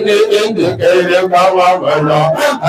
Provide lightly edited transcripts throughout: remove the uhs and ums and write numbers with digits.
ne inda kai da kama mana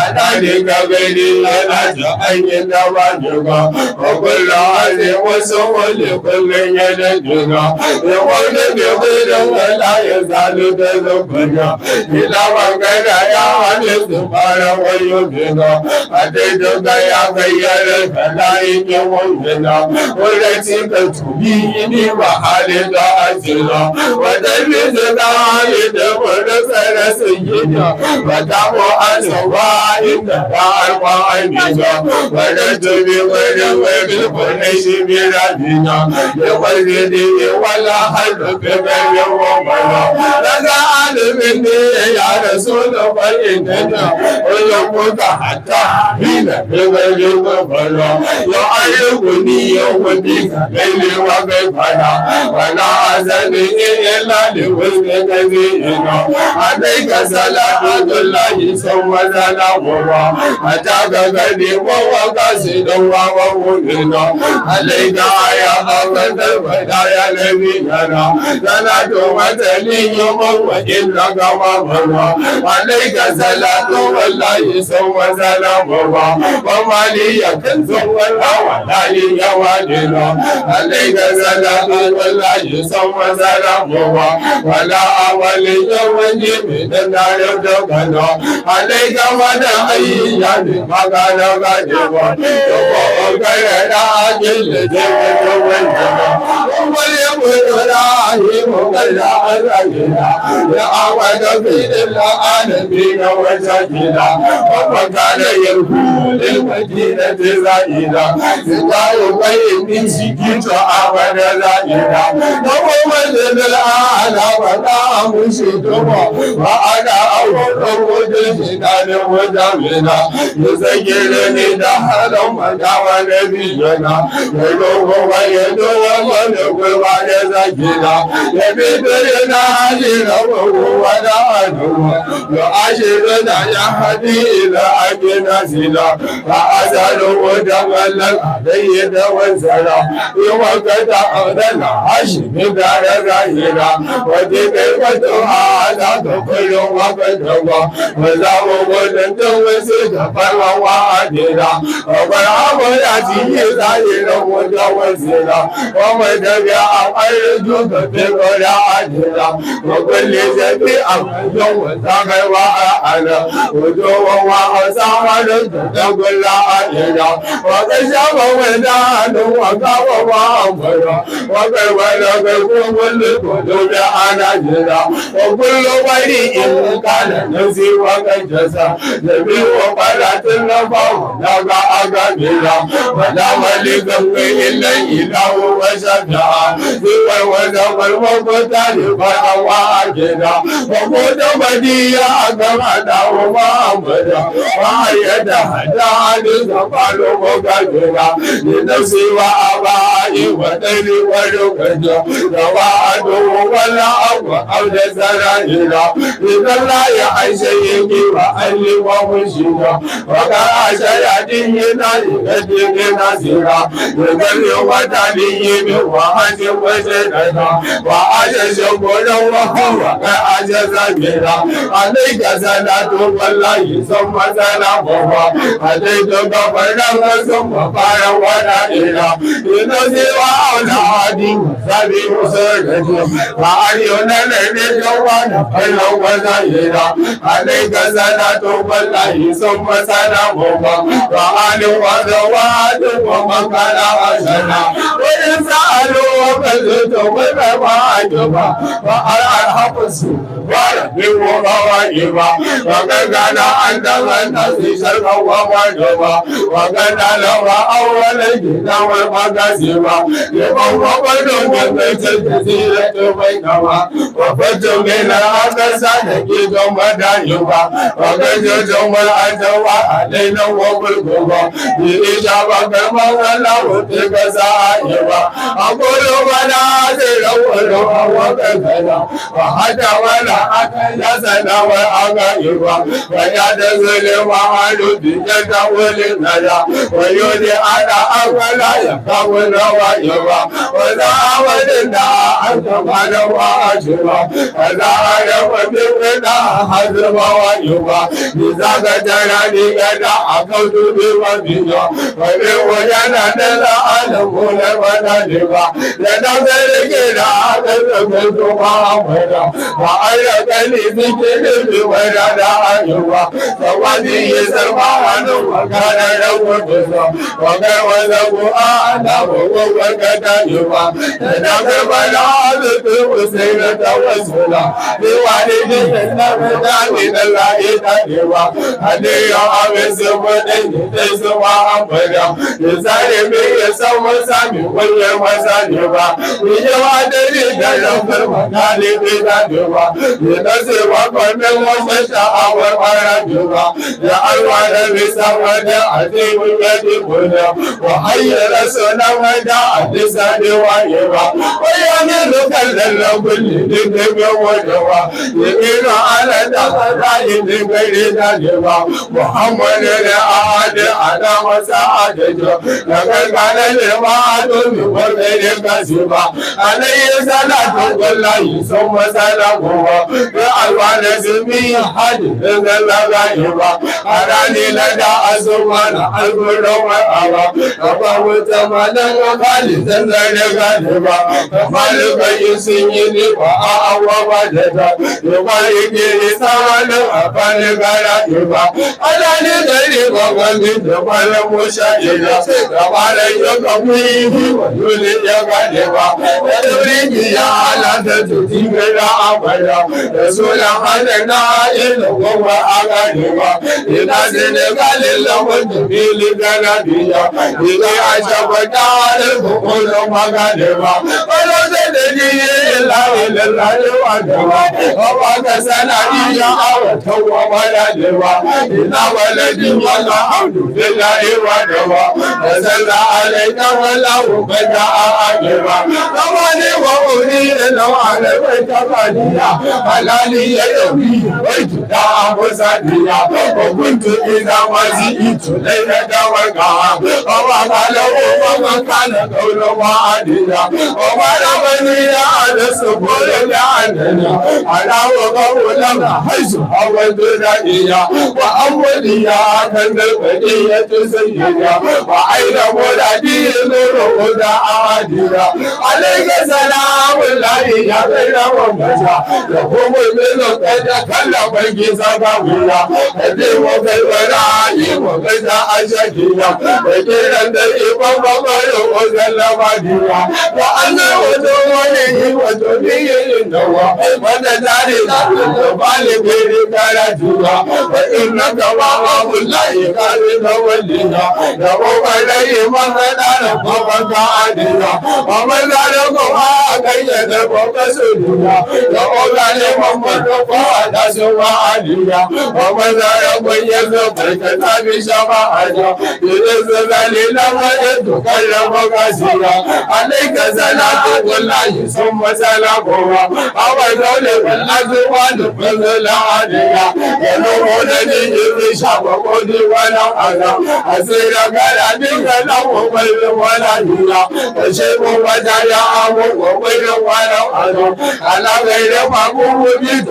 ana ne ka gani yana ta hanyar da ba duka a kulla ne wasu wani kullum ya da duka ya wani ne bai da wala ya zalu da zubanya ila magana ya hane su fara wayo duka a dai duka ya gayyara kana yin yawan gina wanda cika tubi ne ba halin da ajiyar wadanda su da halin da wani tsara sun gina ba ta ko an sauwa inda ta alwa amina wadda tubi wani wani wani shi mera bina ya wani ne ya wala har da bebe yawan mana daga alimin ne ya rasu da bayin dana wani kuka hata bina bebe yawan mana ya ayyuku ni yau wani lalle wa kai fada wala azani ya lade wani kazi ina adai ka salatu dullahi sau maza na goma a taga gani wawa kasi don wawa wunina alai da aya abantar fada ya nabi yana tana to matali yawan wajen na gama mana alai ka salatu wallahi sau maza na goma ba mali ya kan zuwan hawa lali yawa dina alai ka salatu wallahi sau maza na goma wala awali yawan jimi da na yau da gano alai ka wada ayi ya ne magana gajewa da ko gare da ajin da jimi da wanda wani mutuna yi mugalla azagina ya awada fidin la'anabi na wata gina mafaka da yarku ilmadina ta za'ina su kawo bayin din shiki to awada za'ina na kuma da la'ana ba na mushi tuba ba ana awon wajen shina da wajen mina ya zage da ne da halin magawa na biyana ya dogo bayan dogon wani gulma da zagina ya fito yana hajjira wagowa da anuwa ya ashirin da ya haɗi ila ake nasila ba a zanen wajen wallan adai da wanzara yi wakata audana hashimi da ya zahira waje kai wato a za ka kullum wakata ba ba za mu gudun tun wasu da farwa a dira akwai abu da cikin zahirin wajen wasila wa mai tafiya a ƙarin duka fikola a dira wa kulle zafi a wajen wata kaiwa a ana wato wawa a samanin da gulla a dira wa kai shafa wanda hannun wa kawo ba a gwada wa kai wanda kai kullum kullum ya ana dira wa kullum wani in kana nasi wa kai jasa da biyu wa falatun na bawo daga aga dira wa da malikan kai illan ilahu wa shafi'a zuwa wanda farko ta ne fara wa gida wa ko da badiya aka hada wa Muhammada wa yada hada ne da falo ko ga gida ne da siwa abai wa dai wa rokaja da wa ado wala awa auda sarayira idan la ya aisha yake wa alli wa mushida wa ka aisha ya din yana da din nasira da ne wa dalin yi wa haje waje daga wa aje shogoran wa hawa kai aje zabira alai ka salatu wallahi san mazala baba alai to ga faran san fara wada ira ina sai wa aula hadi sabi musarraji wa ariyo na ne jawa na faran wada ira alai ka salatu wallahi san mazala baba wa ali wa wa makala ashana wa sa'alu wa kazuto wa ba wa al-hafizu wa bi wa iba wa gana andana si sarka wa wa gana la wa awwala gida wa magasiba ya wa do ne tsira to bai kawa wa fato ne na akasa da ke don madayuba wa gajo don mal ajawa alaina wa bulgoba bi ijaba kama Allah wa ta sa ayaba akolo bana zai rawalo wa kankana wa hada wala akala sana wa aga yuwa wa ya da zulma halu bi da wali naya wa yudi ana awala ya kawala wa yuwa wa za awadin da an kama wa ajuwa wa za ya wa bi da hazma wa yuwa ni za ga jara ni ga da akaudu bi wa biyo wa bi wa yana da la alamu la wa da diwa ya da ke da وأيقني بكل بورد أيوة فوالي يسرمان وكان له بزر وكان وزه آدم ووكد أيوة تنقب العابد وسيلة وسلا بوالده النبدا من الله تنوى هدي عبس ودين تسوى أبدا يسالي يسوى سامي ويمسانيوا يجوادني دلوك المكالي بذنبا ينسوا قمي ومشاء ومرجبا يا ألوان بسواد عظيم يدبنا وحي رسولنا وداع لسان ويبا ويملك كل ذنب وجوا يمين على دخل من غير ذنبا محمد الأعد على مساعدته لقد كان للوعد من غير كسبا عليه صلاة والله ثم سلامه بألوان سمي حد من الغيبة أراني لدى أزمان القل والأوى أفوت مالا وخالدا لغالبا فمالك يسيني وأعوى وجدا يبارك لسانا أفالك رائبا أراني غريبا ومن جبال مشاهدا كمال يقويه ويولي غالبا يدريك يا على تتوتيك لا أبدا رسول حدنا إلا وهو أغانيبا إذا سنقال الله جميل جنبيا إذا عجب دار البقول مغانيبا ولو سنجي إلا إلا الله وجبا وقد سنعي أوتو ولدبا إذا ولدي ولا حمد لله وجبا نزل عليك والله بدأ أجبا ومن وأولي لو على بيت فانيا حلالي يومي بيت دعم ساديا وكنت إذا وزيت ليلة وقعا وقال ومن كان قول وعديا وقال بني على السبول لعننا على وقولا حيث حولت رأيا وأوليا كان البنية سيدا وعين ولدي نور هدى عاديا عليك سلام الله يا بين ومجا يقوم من قد كلم الجزا قويا هدي وكالوراي وكذا أشكيا وكيرا دائما ومن وزل مديا وأنا ودوني ودوني النوى ونزاري بالي بيري كارجوا وإنك وعب الله قادم وليا يقوم عليه مهدان فوق عاديا ومن ذلك كيد وكسليا يقول محمد فؤاد سواليا ومن ذلك يذكر كتاب شفاعة يرزق لنا ويتكلم قاسيا عليك صلاة الله ثم سلامه أو ذول والأزوال فضل عليا ينورني بشاب قدي ولا أنا أسير كلامك له ولا هي وشيب وجايا وغير ولا أنا على غير مقوم بيت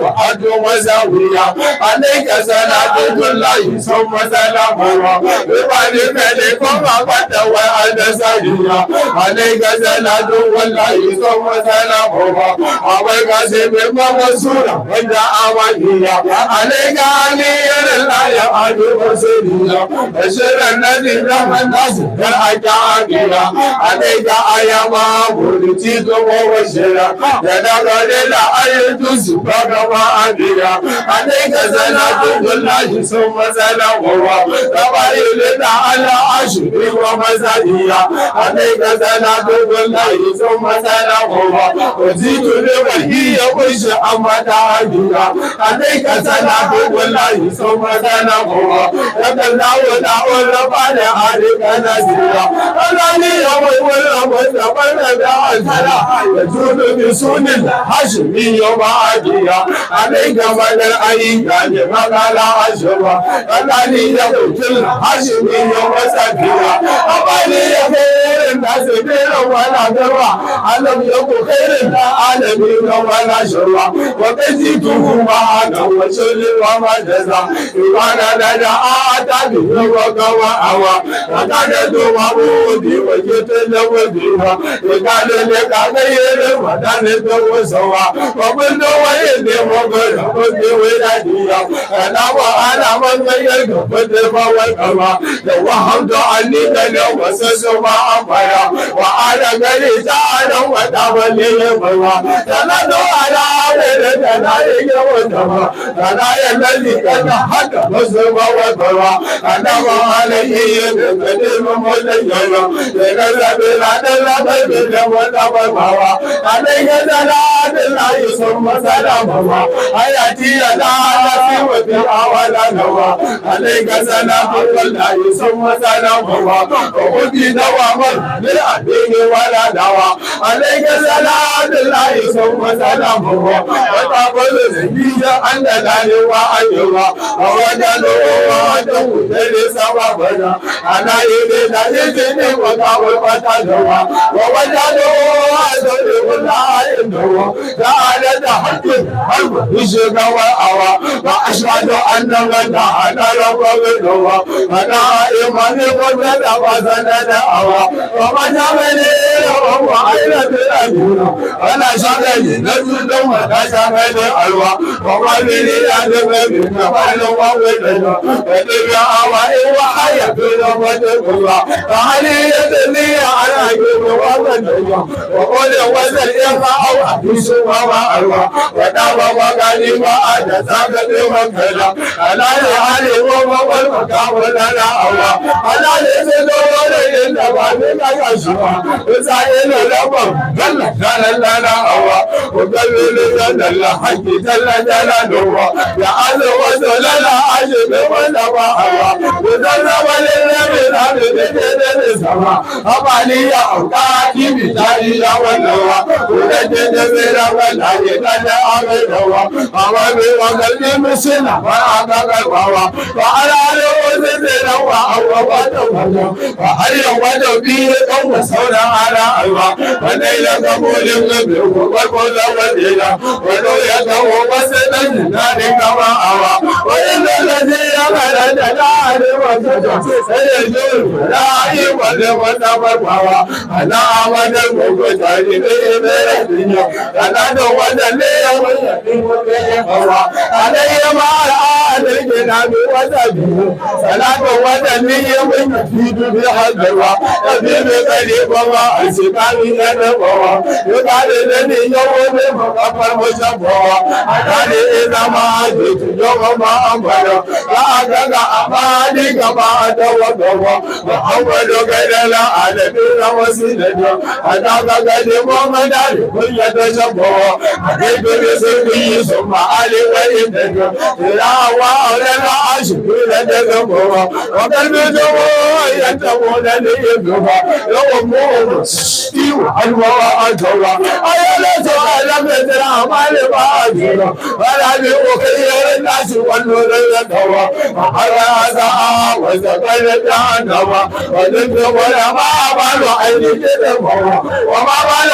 وزاوية عليك صلاة الله ثم سلامه ببالك لكم أبدا وأنا سريا عليك صلاة الله ثم سلامه أبيك سبب مسورة وإذا أوانيا عليك علي الله يعد مسوريا بشر الذي لم الناس كالأجابيا عليك أيما بولتيك ووشرا يدعو لله أيدوس بغوا أبيا عليك صلاة الله ثم سلامه تبارك على عشره ومزايا عليك صلاة الله ثم سلامه وزيد لوهي وش أمد عديا عليك صلاة الله ثم سلامه لك الله لا بعد عليك نزيا الذي يوم والزمن بعثنا يجود بسون الحشمي وبعديا عليك من الأيام مقال عشرة الذي يموت الحشمي وسكيا أبالي خير الناس بير ولا درة ألم يكن خير العالمين ولا شرة وكزيته معنا وشل وما جزا وانا لنا آتاني وقوى أوى وكان دوامودي وجتل وبيها وقال لك غير ودان دوسوا وقلت ويدي وقلت ولاديا أنا وأنا من غير قبل فوالقوى لو وهمت عني كان وسسوا أمرا وأنا غير جعل ودابلي مرا تنادوا على ولدنا يجوزوا أنا الذي كان حتى مسلم وبرا أنا وعليه بقدم مليا لنذهب لنا بين ولا بوا عليك سلام الله ثم سلامه حياتي لا نفي وفي ولا نوى عليك سلام الله ثم سلامه وخذي دوام للأدين ولا دوا عليك سلام الله ثم سلامه وتقول زكية أن لا وأيها ووجدوا وعدوا لسببنا أنا إلينا إذن وقعوا فتنوا ووجدوا وعدوا لا إنه تعالى حق الوشك وأوى وأشهد أن من أنا رب منه أنا إيمان قبل وزننا أوى ومن يمني وهو عين بالأمين أنا شغلي نجد وأنا شغلي ألوى ومن يدب من قبل وولد ودب أوى وحيا في الله فعلي يدني على يد ومن وقل وزن يرفع أحيس وما ألوى ودب وقالي وأنا ساقط وكذا أنا لعلي ومقل وكامل لنا أوى أنا لسدور إنما بك يشوى وسائل لهم جل لنا أوى وقلبي لنا الحق جل جلاله يا عز وجل لا أجب ولا أوى وذنب للنبي بجد السماء أبالي يا أوقاتي بجاري والنوى ولجد بلا ولا يدل أمنوى أمامي وقلبي مسنا وأبقى القوى وعلى رؤوس النوى أوى وهل يوجد به قوم سونا على أيوة ونيل قبول النبي والقول والدين ولو يدعو وسنا لله كما أوى وإن الذي يمل جلال وسجد سيجول لا يولي وتبقى أنا أمد المقتل بإبرة الدنيا أنا دوّد لي ويقيم بإبرة علي ما رأى الجناب وسجد صلاة ودني ويفيد بحذرة يبيب قريب وما أسكاني ينبوة يقال لني يوم مقفر مشبوة أنا إذا ما جئت يوم ما أمر لا أدق أماني كما أتوقع محمد غير العالمين وسيلته أنا قدم من كل تشبه أجيب بسرقي ثم علي وإنته لا وعلى العشق لتذبه وقلب جوه ينتمون ليبه يومون سيو حلوة أجوة أيلا سؤال مثل أعمال بأجوة ولا بأخير الناس والنور يدوى وحرى وزقل جهنم وذنب ولا ما بال عيني كذبه وما بال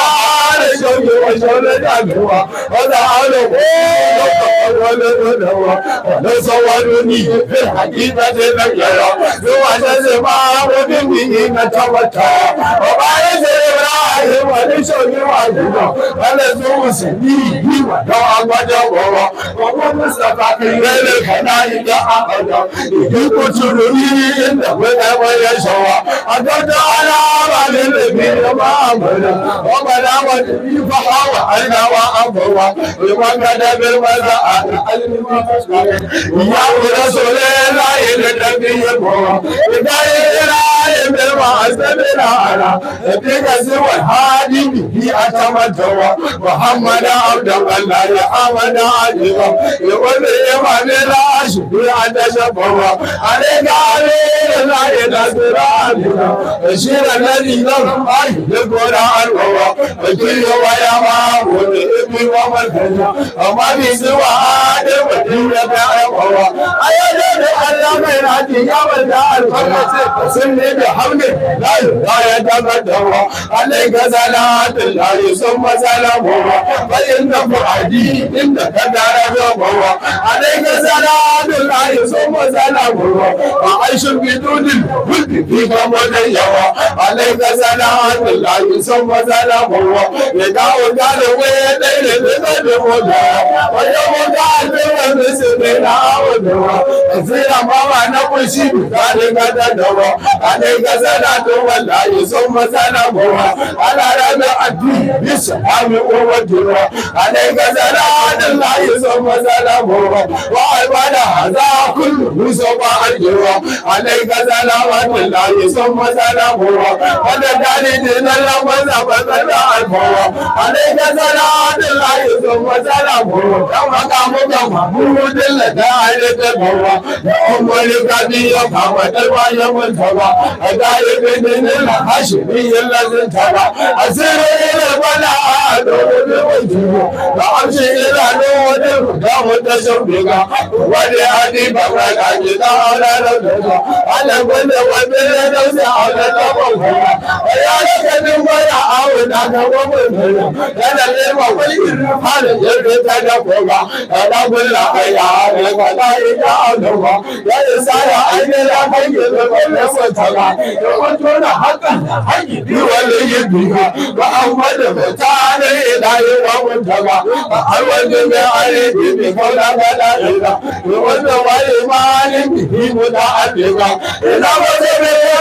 على شوك وشول جهنم وذعله ولدنه ونصورني في الحقيقة نجرا سوى جزما وبه نتوتر وبارز إبراهيم yi wani shauni wa duka wala zuwa su yi wa don agwajen goma kuma Mustapha Kirele kana yi da abada yi ko tururi inda wani wani shawa a gada ana ba ne da biyu ba amana ba da wani yi fa hawa alnawa abuwa kuma kada bil maza a alima ya wura sole la yi da biyu ba idan yi bil ma asabira ala daga zuwa hadi bi a tamantawa Muhammad Abdullah ya amana ajiba ya wani ya mane la shi a da shabawa alega la ya nasira shi da nadi nan ai da gora alwa wakili wa ya ma wani ibi wa malkana amma bi zuwa da wani ya ga alwa ayyada da Allah mai radi ya wanda alfarma sun ne da hamdi la ya tagaddawa alayka salatullahi summa salamuhu fa inna fuadi inda kadara jawawa alayka salatullahi summa salamuhu wa aishun bidunil kulli fi kamadin yawa alayka salatullahi summa salamuhu ya dawo gane waye dai da moda wa yawo gane wanda sai na awodawa zira mama na kushi da dawa alayka salatu wallahi summa salamuhu ala rabi addi bisami uwadura alayka salatullahi summa salamuhu wa ibada hadha kullu musawa aljura alayka salatullahi summa salamuhu wa dalilin lamza bazala alfawa alayka salatullahi summa salamuhu kama kama mudin la da'alata bawa ya umul kabiya kama dalwa mun tawa adai bin la hashimi lazin tawa asira ila bala ado ne wajibu ba amshi ila no da wata shambiga wani hadi baba ka ji da ala da ala wanda wanda da sai ala da baba ya ga din baya awu da ga baba kana ne ma wai halin yarda ta da koga da gulla aya ne ga da ida Allah ya isa ya aine la kai da wannan wata ya wato na hakan haƙi bi wanda ya biha ba Ahmad mutane da yawa mutaka har wanda mai ale bi kaula ga da ida wanda wai malin bi mu da adiga ina ba zai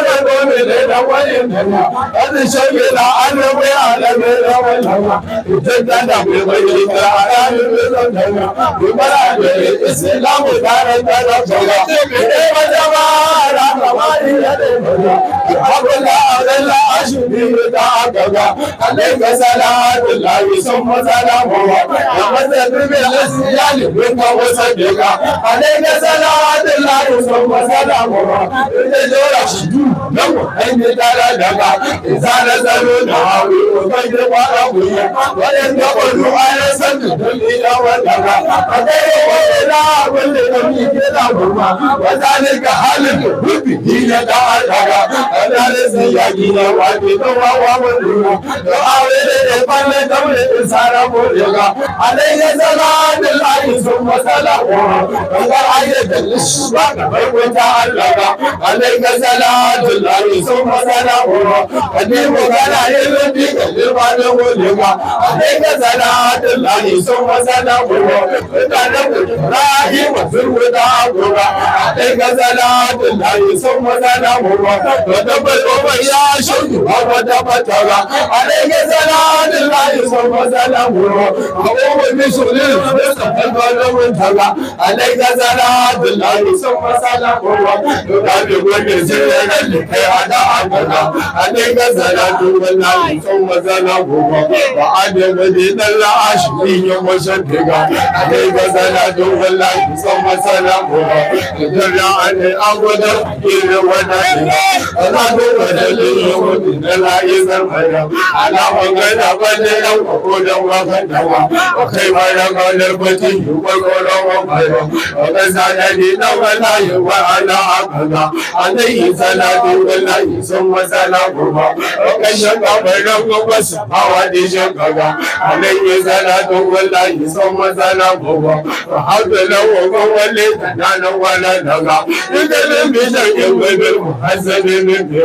da gobe da wani nan azin shege da annabi alabe da wannan idan da bai bai da alabe da wannan bi bara da islamu da da jaga ne ba jama'a kamari ya da Allah ashbi da gaga alayka salatullahi summa salamuhu ya mazadu bil asyali wa wasadika alayka salatullahi summa salamuhu da jora shidu nan an yi tara daga izana zalo da hawi kai da fara buya wannan da kullu ala sanu ila wa daga akai wala wanda da mi ke da gurma wa zalika halin rubi ila da daga ana da ya gina wa ke da wa wanda da aure da fanne da mu sara mu daga alayka salatullahi summa salamuhu daga ayatul shura bai wata Allah alayka salatullahi summa salamuhu kadimu kana yirbi kalma da wulima alayka salatullahi summa salamuhu kana Ibrahim zurwa da gura alayka salatullahi summa salamuhu da baba ya shudu da batara alayka salatullahi summa salamuhu awu bisulil da wuntaga alayka salatullahi summa salamuhu da bi gwani zai kai hada abada alayka salatu wallahi summa salamuhu wa adama dinan la ashbi ya musaddiga alayka salatu wallahi summa salamuhu dalla an agwada ila wadani ana duba da liyu da la izar fara ala wangana bane dan ko dan wakandawa kai ma da kaular bati ko ko ran fara wa salati da wallahi wa ala akala alayhi salatu wallahi summa salamuhu kai shaka bayan gobas hawa di shaka alayhi salatu wallahi summa salamuhu wa hawla wa wala dana wala لك إذا بشر بالمحسن منك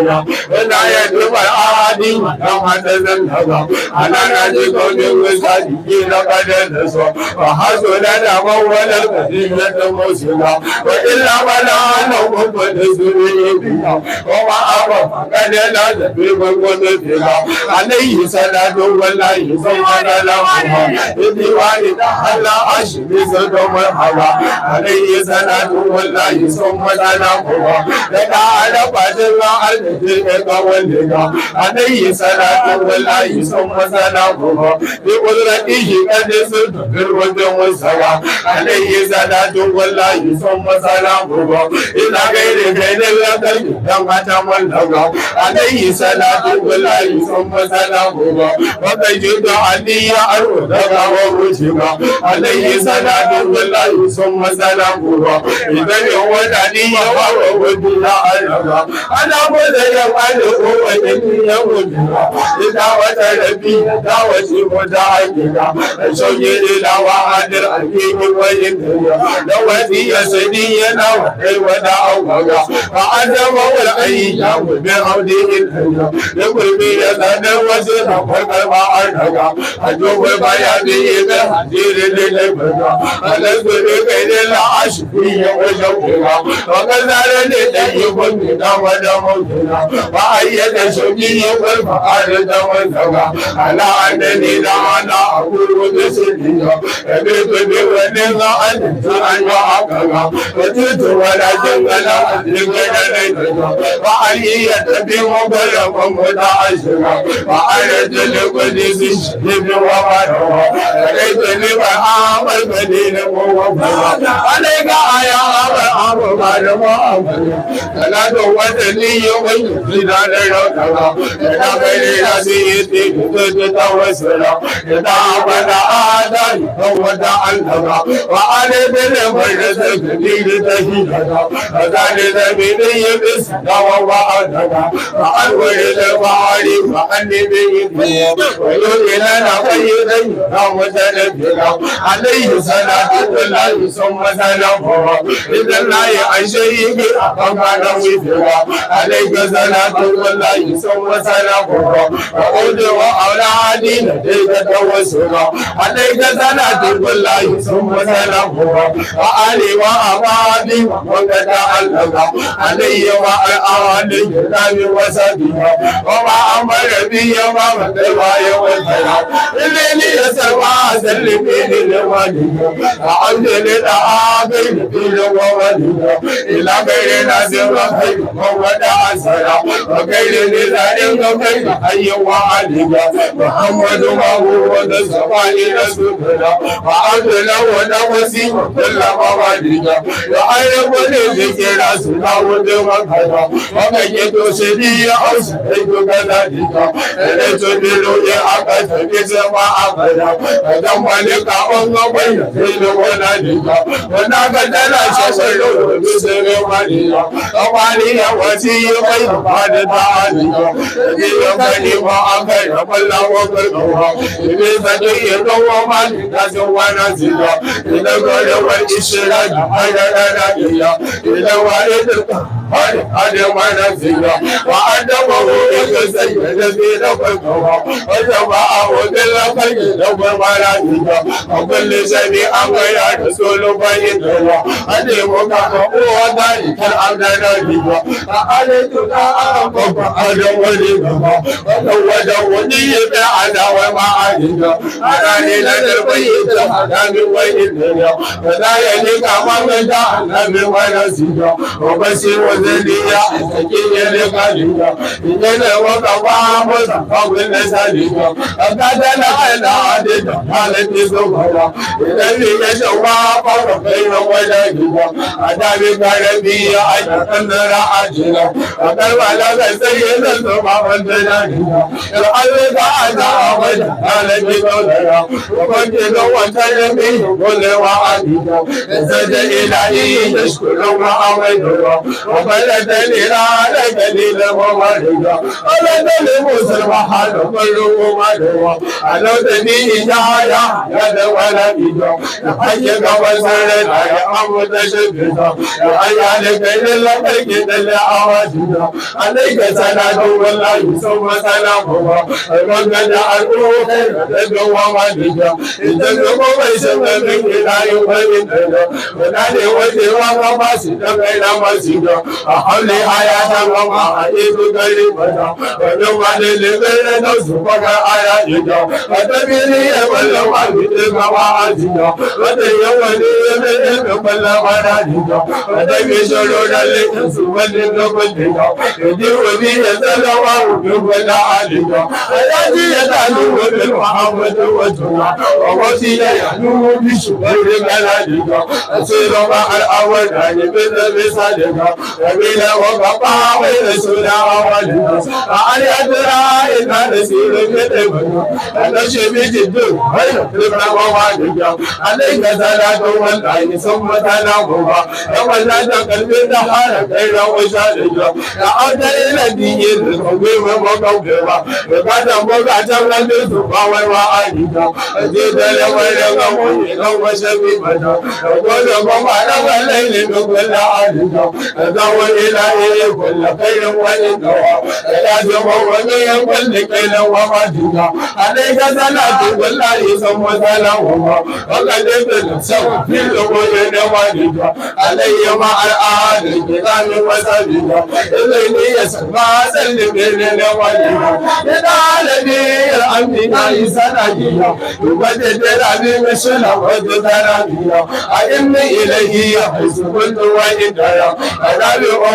ولا يتبع العادي ولا تزلك على نادي كون المساجين قد نسوا وحسننا مولا المدينة موسلا وإلا ولا نوم فنسوا بها وما أبى فقد لا تبيب ونفها عليه صلاة والله ثم سلامها بديوان تحلى أشبه صدم الهوى عليه صلاة والله ثم سلامها لك على فجر الذي واللقاء عليه صلاة والله ثم سلامها بقدرته قد صرت في الوجه والسوى عليه صلاة والله ثم سلامها إلى غير لك كما تملك عليه صلاة والله ثم سلامه وتجد علي أرضك ووجهك عليه صلاة والله ثم سلامه إذا يولدني ووجه أرضك أنا بدي أفعله وإني يوجهك إذا وتربي دعوتي متعجلة شوقي إلى وعد الحكيم وإني لوتي سنينا ودعوك فعزم والأيام بعوده الهيام يقول بي يزن وزن وقلب عنك أجوب بياني بحدير للبدا ألست بكيد العشقية وشوقها وكذلك لديب منا ودموتنا وأيد شوقي والفقار توسعا على أنني لا أنا أقول بسرية يبيت بي ونغى أنت أن يعقها وجدت ولكن لا أدرك وعلي يتبي مبلغ متعشرا وعلت لقدس الشريف ومنوى عليت لمحام المدينة موفرا عليك يا أبا بعد ما أمر فلا توتني ويزيد لركبا إذا غير نسيتي كنت توسلا إذا أبدا آدم وتعلم وعلي بالمجلس الكبير تهيئا وذلك بني بسنا وعدنا فأنور المعالي فأني بإذنه ويؤمننا خيرا وتنبينا عليه صلاة الله ثم سلامه إذا لا يعشيك أقام وفرا عليك صلاة الله ثم سلامه وقود وأولادي لديك توسلا عليك صلاة الله ثم سلامه وآلي وأبادي ومن تعلق علي وعلى الكتاب وسبيها وما أمر بي وما مدعي والخيرات إنني يسوى سلمين لولي وعبد للآبين في وولي إلى غير ناصر وخير وودع السلام وغير نزال وغير حي وعلي محمد وهو الصفاء رسولنا وعبد له نفسي وكل موالينا وعيب لذكر رسولنا ودمكنا ومن يتوسدي أوسعيد كذلك لتدلوا أكثر بسماء أبدا ودم لك أمم بين ولدك ونقدر شسر بسر وليا ومالي وسي غير بعد تعالك يبني وأخير فلا وقلبها بفتي ومالي ونزيلا إلى قول والإشراك على نبيا إلى والد القهار على ونزيلا وعدمه يتسيد في نفسه وجمعه بالخير وملائكة وكل شيء أمر يا رسول بيننا أدمك هو ذلك الأمر نبيا فألتك أرقب أدم وليكما وزوجوني بعدا ومعادك أنا لنا البيت هذا من وإننا فلا يلك من جعلنا من ونسيك وبشر وذلي أسكين لقليك إننا وقفا مصفى بالنسالك أقدنا على عدد حالة سبحانه إذن يشوى فوق بين ولدك أدابك ربي أجل رعاجنا وقال لك سيد السماء والبلادك الحلق أجل وجه حالة دولنا ومجد وتلمي كل وعدك زد إلهي تشكر وعمدنا فلتني على قليل ومرجع فلتني مسلم حال كل ومرجع أنا تني جايا يا ولا بيجا حيك وسر لا أمد شبيتا يا لك إلا بك إلا أواجنا عليك سلام والله ثم سلام وقد أروح تدعو ومرجع إذا كنت سمعت لا يمكن ونادي وجه وقاسي بين مسجد أحلي حياة وما أعيد قريبا ونوم للبين نصفك آياتك وتبيني والله بتلك وعاتك وتيوني من كل منادك وتبي شرور الإنس والنبتك يدير بي سلوى بكل عالك حياتي يتعلم بالمحمد وجهك ووصي يعلم بشكر بلدك أسير مع الأول بصدق وبلا وقطع ورسول أولنا علي أدرى إن نسير كتبنا نمشي بجد ونطلب ووالدك عليك صلاة والعين ثم سلامها وولد قلبي نحر غير وشارك لعود إلى الدين القويم وقومها وقد مقعت من الصفا والوعالك أزيد لولك مؤمنا وشبيبنا وقل مقعنا والليل بكل عالك أدعو إلهي كل خير وإنه لازم ومن كل كيل ومجد عليك صلاة والله ثم سلامها وقد بنفسه في الأمور والد علي مع الآل الكرام وسبيلا إليني يسمع سلم لنا والد للعالمين الأنبياء سنجيا يبدد ربي مشلا وجدنا أئني إليه يحس كل وإننا أنا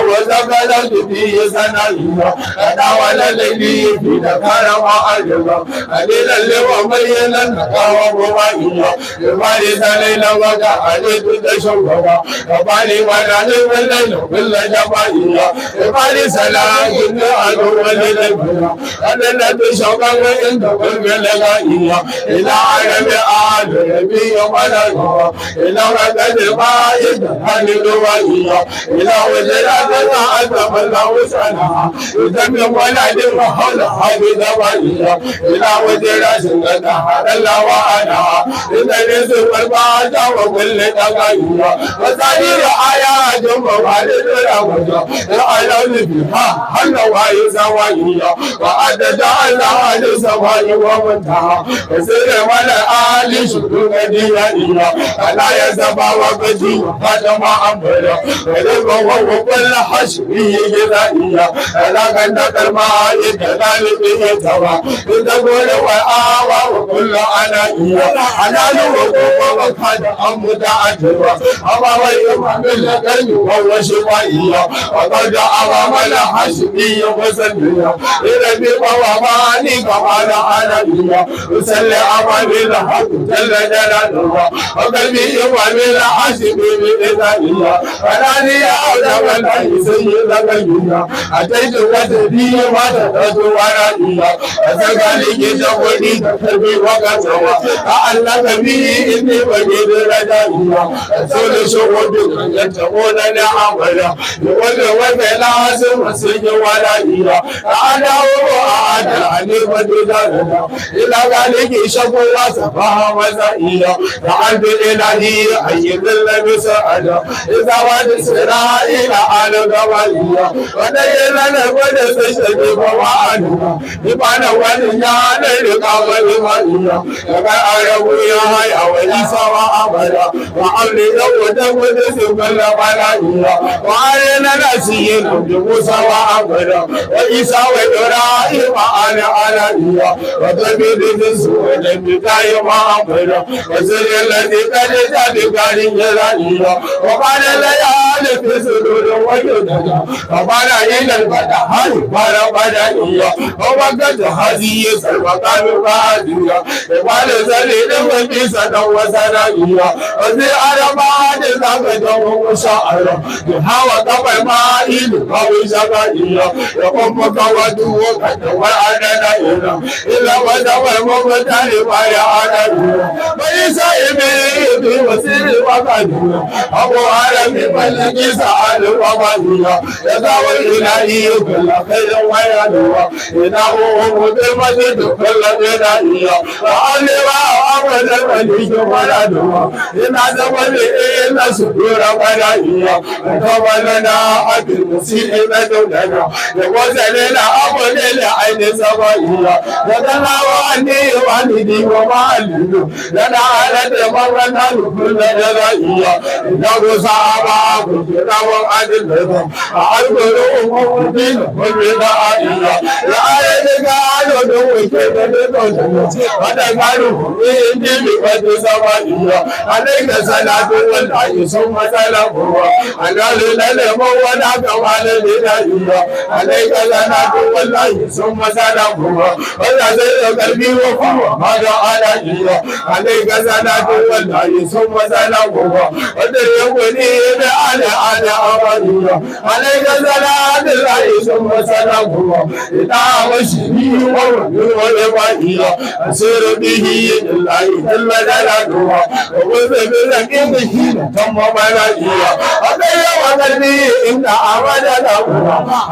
وزبلت به سنجيا أنا ولا ليلي في نكار وأجبا أليل ومينا نكار ومائيا يبالي سليلا وكألي تشوفا يبالي ونالي والليل كل جبائيا يبالي سلام كل عدو وللبيا أنا تشوفا وإنت كل لغائيا إلى عالم آل نبي وملكا إلى ركض القائد هل دوائيا إلى وزرات أعظم الله سنها يتم ولد وحول حبيب دوائيا إلى وزرات نهر الله وأنا إذا نزل والبعد وكل تغييا وسائر آيات موالد الأوجه العلم بها هل وعي سوائيا وعدد الله لسوائي ومنتهى وسر ولا آل شكوك ديانيا فلا يزبع وقتي وقدم أمرا ولكم وكل حشري جزائيا فلا كنت الماء كذلك يتوى تقول وآوى وكل عنائيا أنا لوقوم وقد أمتعتوا أما ويوم بالقلب وهو شفائيا وقد أمام الحشري وسليا إلى بقواماني كمان عنائيا وسلي أمامي الحق جل جلاله وقلبي ومن الحشري بإذانيا فناني أعلم الله سيد قلبيا أتيت وتدي وتدت ورائيا فسكالي جبني تكربي وقتوا أعلم بي إني وجد رجائيا رسول شهود يتقون لعملا يقول وثلاث وسج ورائيا أنا وأنا علي ودجالنا إلى ذلك شكوى سفاها وزائيا فعلت إلهي أي ذل بسعدا إذا ود إسرائيل على قواليا ودينا نقول سيشتي فوعدنا بمعنى وليان لقاول ماليا لما أعرف يا وليس وأبدا وعمري يوم ودسم الملائيا وعلينا نسينا بموسى وأبدا وإيسى وإبراهيم على عليا وتبيد السوء بكاي وأبدا وسر الذي قد جاء بكاري جلاليا وقال الليالي في سرور وجدنا وقال إلى الفتح قال بدنيا ووقت هذه سلوكان فاديا وقال زليل وبيسة وسنانيا وزي أربعة زمن ومشاعرة بهاوى قبل مائل وشغاليا يقوم قوته قد وعدنا إلا وزوى المبتل ويعانيا ويسا إبي وسير وقدنا أبو عالم ملك سعد زمانية يدعو الإلهي كل خير ويدعو إنه بالمجد كل بدائية وعلم أمر الملك ولدعو إن زمني إن سرور بدائية وكملنا أبي المسيء بدلنا وزلنا أبو للعين زمانية لنا وعني والدي ومعلم لنا على مرنا كل بدائية إنه صعب كنا وعدلهم أعلمهم دين والبدائية لعلك قالوا كيف تدعون وتقالوا إني بقد زمانية عليك صلاة والله ثم سلامه على للم ولا كمال لله عليك صلاة والله ثم سلامه ولا زي قلبي وفوه ماذا علي عليك صلاة والله ثم سلامه ودريوني على أمانية عليك صلاة الله ثم سلامه إذا وشبي والمائية أسير به لله جل جلاله ووزن بالحين ثم ملائية أبي وقلبي إن أمد له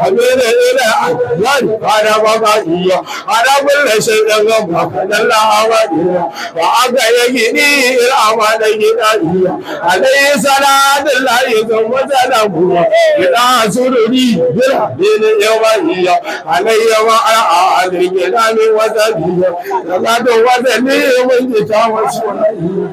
أمين إلى أجل أنا وقائية أنا كل شيء غمك جل أمانية وأبي يجني إلى أمانية عليه صلاة الله ثم سلامه إذا سرني بالحين يومية علي وعلى آل الكلام وسبيه لقد وزني من جتاوى شوائي